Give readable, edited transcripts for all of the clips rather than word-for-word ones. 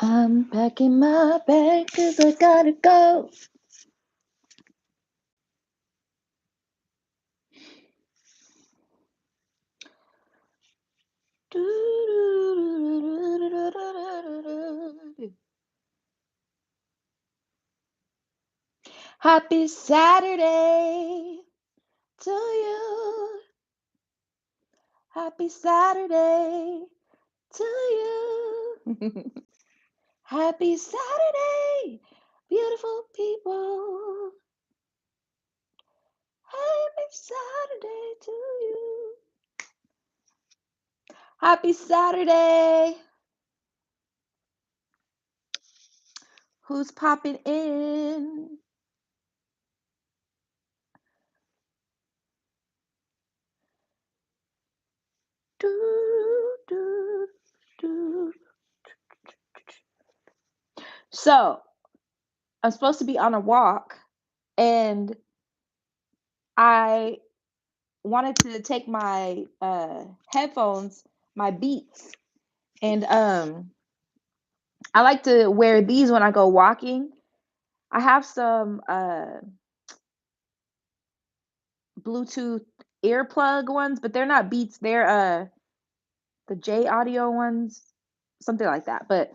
I'm packing my bag 'cause I gotta go. Happy Saturday to you. Happy Saturday to you. Happy Saturday, beautiful people. Happy Saturday to you. Happy Saturday. Who's popping in? Do, do, do. So, I'm supposed to be on a walk, and I wanted to take my headphones, my Beats, and I like to wear these when I go walking. I have some Bluetooth earplug ones, but they're not Beats. They're the J Audio ones, something like that. But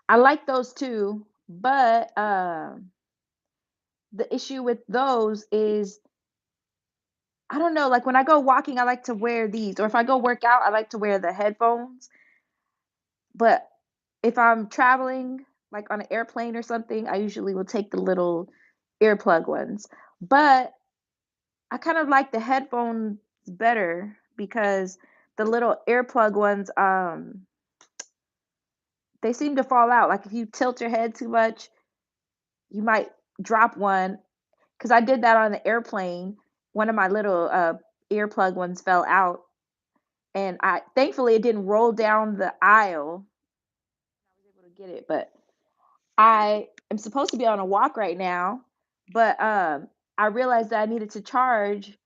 I like those too. But the issue with those is I don't know, like when I go walking, I like to wear these, or if I go work out, I like to wear the headphones. But if I'm traveling, like on an airplane or something, I usually will take the little earplug ones. But I kind of like the headphones better because the little earplug ones, they seem to fall out. Like if you tilt your head too much, you might drop one. Because I did that on the airplane. One of my little earplug ones fell out, and I thankfully it didn't roll down the aisle. I was able to get it, but I am supposed to be on a walk right now, but I realized that I needed to charge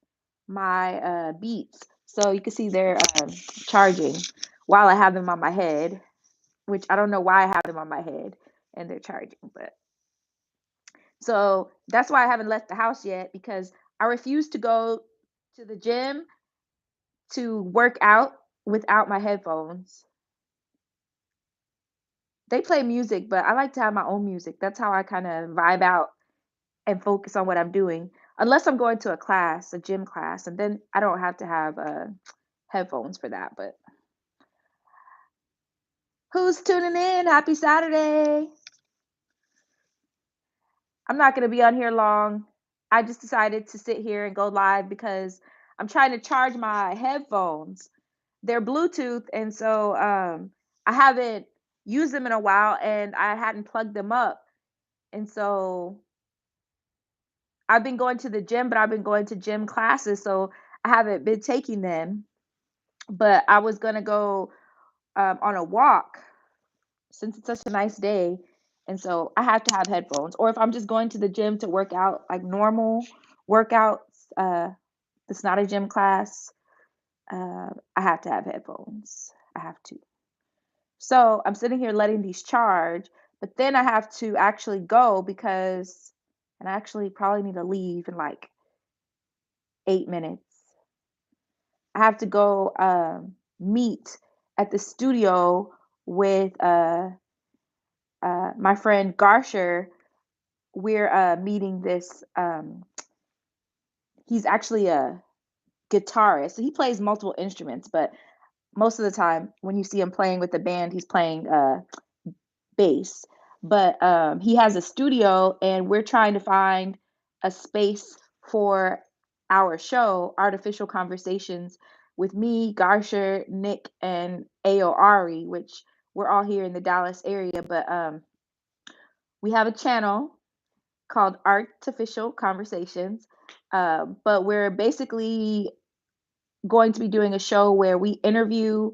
my Beats. So you can see they're charging while I have them on my head, which I don't know why I have them on my head and they're charging, but so that's why I haven't left the house yet because I refuse to go to the gym to work out without my headphones. They play music, but I like to have my own music. That's how I kind of vibe out and focus on what I'm doing. Unless I'm going to a class, a gym class, and then I don't have to have headphones for that. But who's tuning in? Happy Saturday. I'm not going to be on here long. I just decided to sit here and go live because I'm trying to charge my headphones. They're Bluetooth, and so I haven't used them in a while and I hadn't plugged them up. And so I've been going to the gym, but I've been going to gym classes, so I haven't been taking them. But I was going to go on a walk since it's such a nice day. And so I have to have headphones. Or if I'm just going to the gym to work out, like normal workouts, it's not a gym class, I have to have headphones. I have to. So I'm sitting here letting these charge, but then I have to actually go because, and I actually probably need to leave in like 8 minutes. I have to go meet at the studio with my friend Garsher. We're meeting this. He's actually a guitarist. So he plays multiple instruments, but most of the time when you see him playing with the band, he's playing bass. But he has a studio, and we're trying to find a space for our show, Artificial Conversations, with me, Garsher, Nick, and Aori, which we're all here in the Dallas area. But we have a channel called Artificial Conversations. But we're basically going to be doing a show where we interview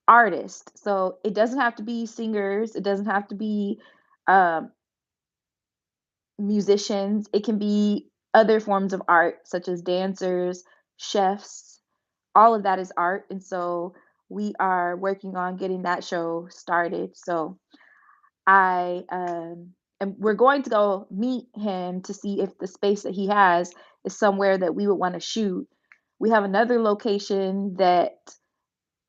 artists. So it doesn't have to be singers, it doesn't have to be um, musicians, it can be other forms of art, such as dancers, chefs. All of that is art. And so we are working on getting that show started. So and we're going to go meet him to see if the space that he has is somewhere that we would want to shoot. We have another location that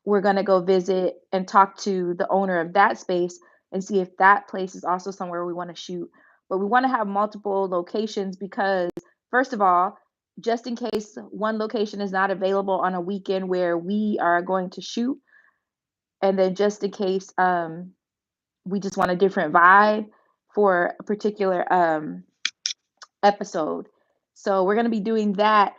we're going to go visit and talk to the owner of that space and see if that place is also somewhere we want to shoot. But we want to have multiple locations because, first of all, just in case one location is not available on a weekend where we are going to shoot, and then just in case we just want a different vibe for a particular episode. So we're going to be doing that.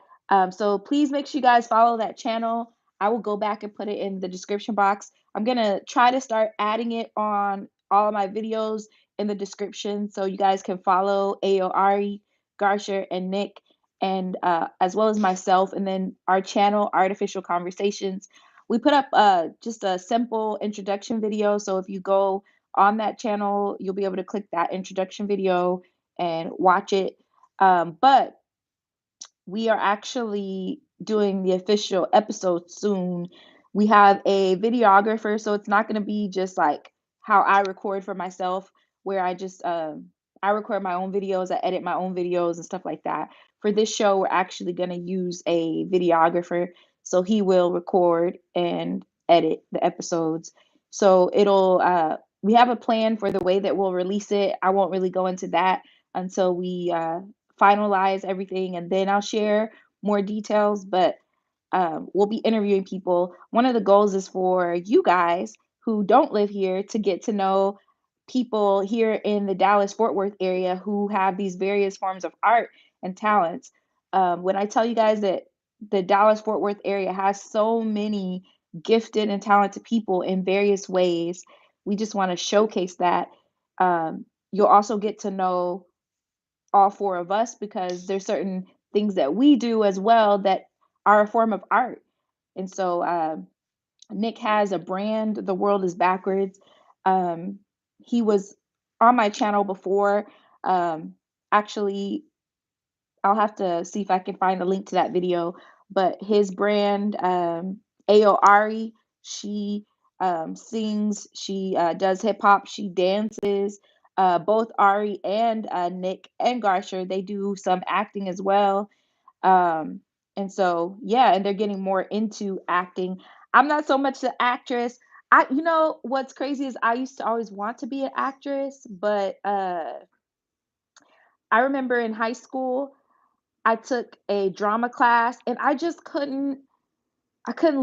So please make sure you guys follow that channel. I will go back and put it in the description box. I'm going to try to start adding it on all of my videos in the description so you guys can follow Ari, Garsher, and Nick, and as well as myself, and then our channel, Artificial Conversations. We put up just a simple introduction video. So if you go on that channel, you'll be able to click that introduction video and watch it. But we are actually doing the official episode soon. We have a videographer, so it's not going to be just like how I record for myself, where I record my own videos, I edit my own videos and stuff like that. For this show, we're actually going to use a videographer, so he will record and edit the episodes. So we have a plan for the way that we'll release it. I won't really go into that until we finalize everything, and then I'll share more details. But we'll be interviewing people. One of the goals is for you guys who don't live here to get to know people here in the Dallas Fort Worth area who have these various forms of art and talents. When I tell you guys that the Dallas Fort Worth area has so many gifted and talented people in various ways, we just want to showcase that. You'll also get to know all four of us because there's certain things that we do as well that are a form of art. And so Nick has a brand, The World is Backwards. He was on my channel before. Actually, I'll have to see if I can find a link to that video. But his brand, Ari, she sings, she does hip hop, she dances. Both Ari and Nick and Garsher, they do some acting as well. Um, and so, yeah, and they're getting more into acting. I'm not so much the actress. What's crazy is I used to always want to be an actress, but I remember in high school, I took a drama class and I couldn't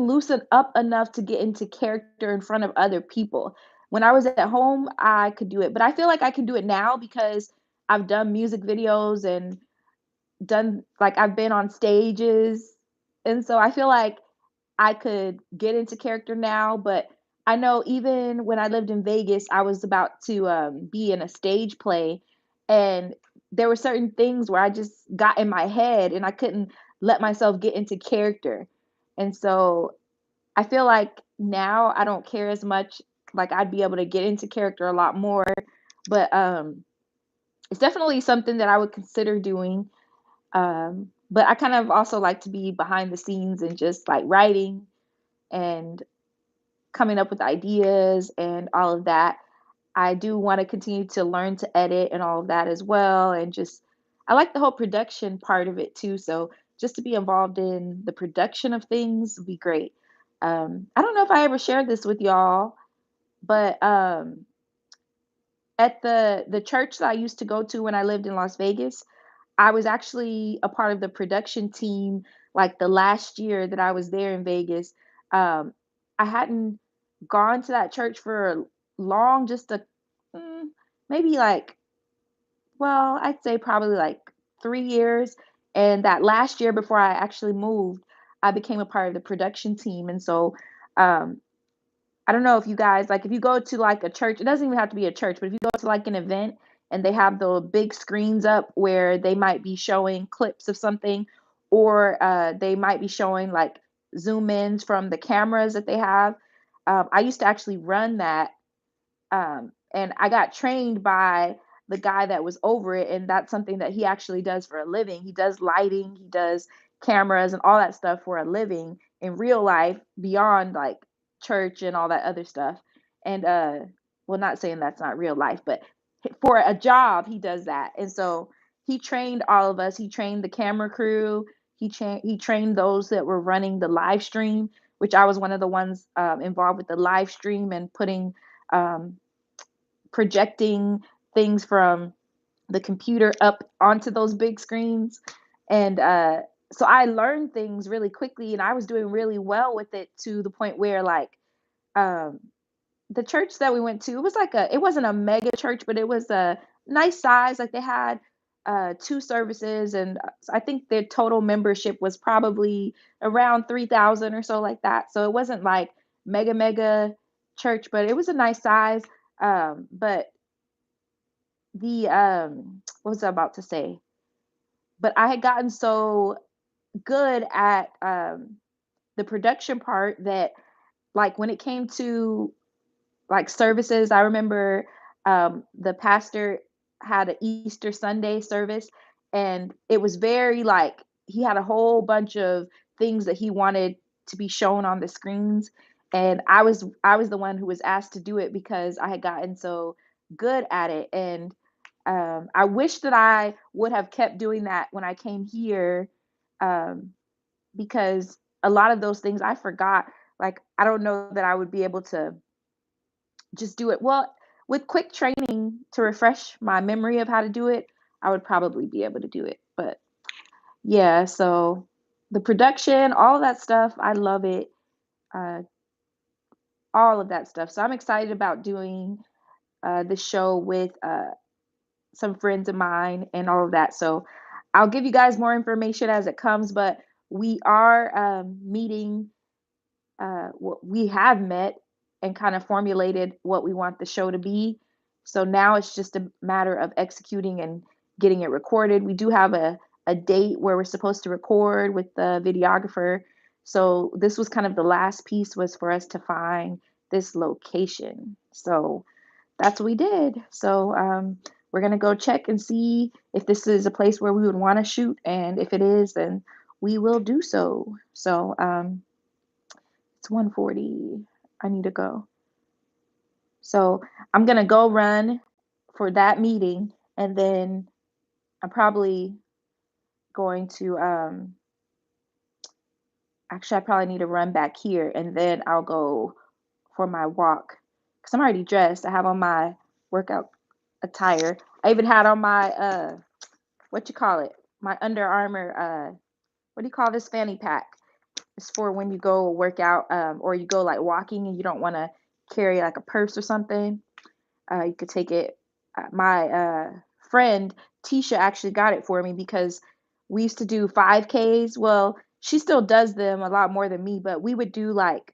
loosen up enough to get into character in front of other people. When I was at home, I could do it, but I feel like I can do it now because I've done music videos and I've been on stages. And so I feel like I could get into character now, but I know even when I lived in Vegas, I was about to be in a stage play, and there were certain things where I just got in my head and I couldn't let myself get into character. And so I feel like now I don't care as much. Like I'd be able to get into character a lot more, but it's definitely something that I would consider doing. But I kind of also like to be behind the scenes and just like writing and coming up with ideas and all of that. I do want to continue to learn to edit and all of that as well. And just, I like the whole production part of it too. So just to be involved in the production of things would be great. I don't know if I ever shared this with y'all, but at the church that I used to go to when I lived in Las Vegas, I was actually a part of the production team like the last year that I was there in Vegas. Um, I hadn't gone to that church for long, mm, maybe like, well, I'd say probably like 3 years. And that last year before I actually moved, I became a part of the production team. And so um, I don't know if you guys like if you go to like a church, it doesn't even have to be a church, but if you go to like an event and they have the big screens up where they might be showing clips of something, or they might be showing like zoom ins from the cameras that they have. I used to actually run that, and I got trained by the guy that was over it, and that's something that he actually does for a living. He does lighting, he does cameras and all that stuff for a living in real life beyond like church and all that other stuff. And well, not saying that's not real life, but for a job, he does that. And so he trained all of us. He trained the camera crew. He trained those that were running the live stream, which I was one of the ones involved with the live stream and putting um, projecting things from the computer up onto those big screens. And so I learned things really quickly, and I was doing really well with it to the point where like um, the church that we went to, it was like it wasn't a mega church, but it was a nice size. Like they had two services, and I think their total membership was probably around 3,000 or so, like that. So it wasn't like mega church, but it was a nice size. But the what was I about to say? But I had gotten so good at the production part that like when it came to like services. I remember the pastor had an Easter Sunday service, and it was very like he had a whole bunch of things that he wanted to be shown on the screens, and I was the one who was asked to do it because I had gotten so good at it. And I wish that I would have kept doing that when I came here, um, because a lot of those things I forgot. Like I don't know that I would be able to just do it. Well, with quick training to refresh my memory of how to do it, I would probably be able to do it. But yeah, so the production, all of that stuff, I love it. Uh, all of that stuff. So I'm excited about doing the show with some friends of mine and all of that. So I'll give you guys more information as it comes, but we are meeting what we have met and kind of formulated what we want the show to be. So now it's just a matter of executing and getting it recorded. We do have a date where we're supposed to record with the videographer. So this was kind of the last piece, was for us to find this location. So that's what we did. So we're gonna go check and see if this is a place where we would want to shoot, and if it is, then we will do so. So it's 1:40. I need to go. So I'm gonna go run for that meeting, and then I'm probably going to actually I probably need to run back here, and then I'll go for my walk because I'm already dressed. I have on my workout attire. I even had on my what you call it? My Under Armour what do you call this, fanny pack? It's for when you go work out, or you go like walking and you don't want to carry like a purse or something. You could take it. My friend Tisha actually got it for me because we used to do 5Ks. Well, she still does them a lot more than me, but we would do like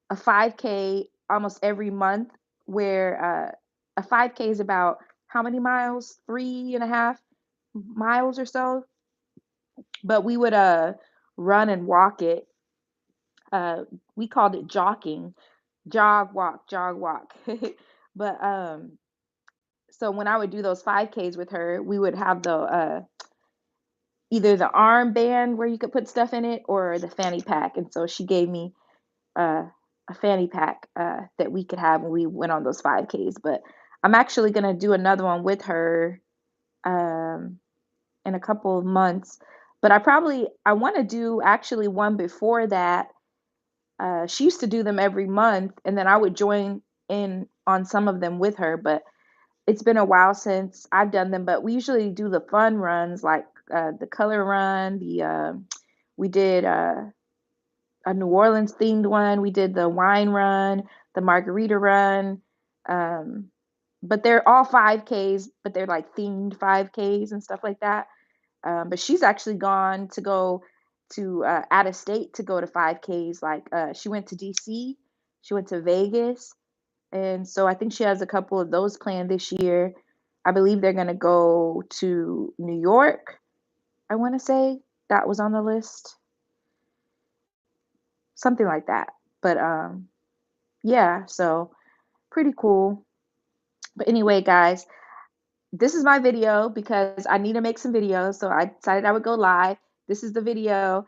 a 5K almost every month, where a 5K is about how many miles? 3.5 miles or so. But we would run and walk it. Uh, we called it jogging, jog, walk. But so when I would do those 5Ks with her, we would have the either the armband where you could put stuff in it, or the fanny pack. And so she gave me a fanny pack that we could have when we went on those 5Ks. But I'm actually gonna do another one with her um, in a couple of months. But I want to do actually one before that. She used to do them every month, and then I would join in on some of them with her. But it's been a while since I've done them. But we usually do the fun runs, like the color run. We did a New Orleans themed one. We did the wine run, the margarita run. Um, but they're all 5Ks, but they're like themed 5Ks and stuff like that. But she's actually gone to go to out of state to go to 5Ks. Like she went to DC, she went to Vegas, and so I think she has a couple of those planned this year. I believe they're gonna go to New York. I want to say that was on the list, something like that. But yeah, so pretty cool. But anyway, guys, this is my video because I need to make some videos. So I decided I would go live. This is the video.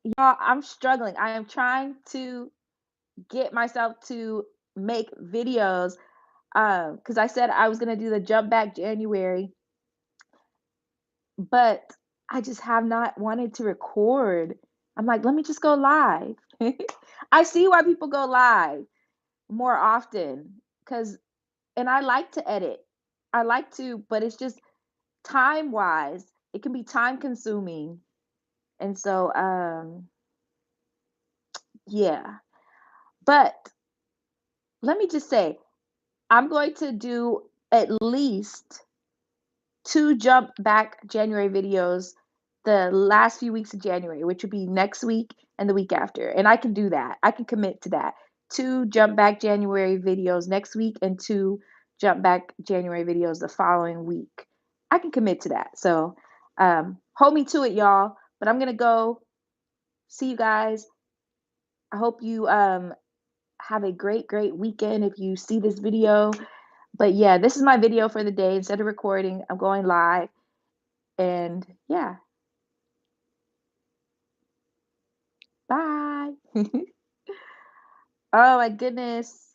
Y'all, I'm struggling. I am trying to get myself to make videos. Because I said I was gonna do the jump back January, but I just have not wanted to record. I'm like, let me just go live. I see why people go live more often, because and I like to edit. I like to, but it's just time wise, it can be time consuming. And so yeah. But let me just say, I'm going to do at least 2 jump back January videos the last few weeks of January, which would be next week and the week after. And I can do that. I can commit to that. 2 jump back January videos next week and 2 jump back January videos the following week. I can commit to that. So hold me to it, y'all. But I'm going to go. See you guys. I hope you have a great, great weekend if you see this video. But yeah, this is my video for the day. Instead of recording, I'm going live. And yeah, bye. Oh my goodness.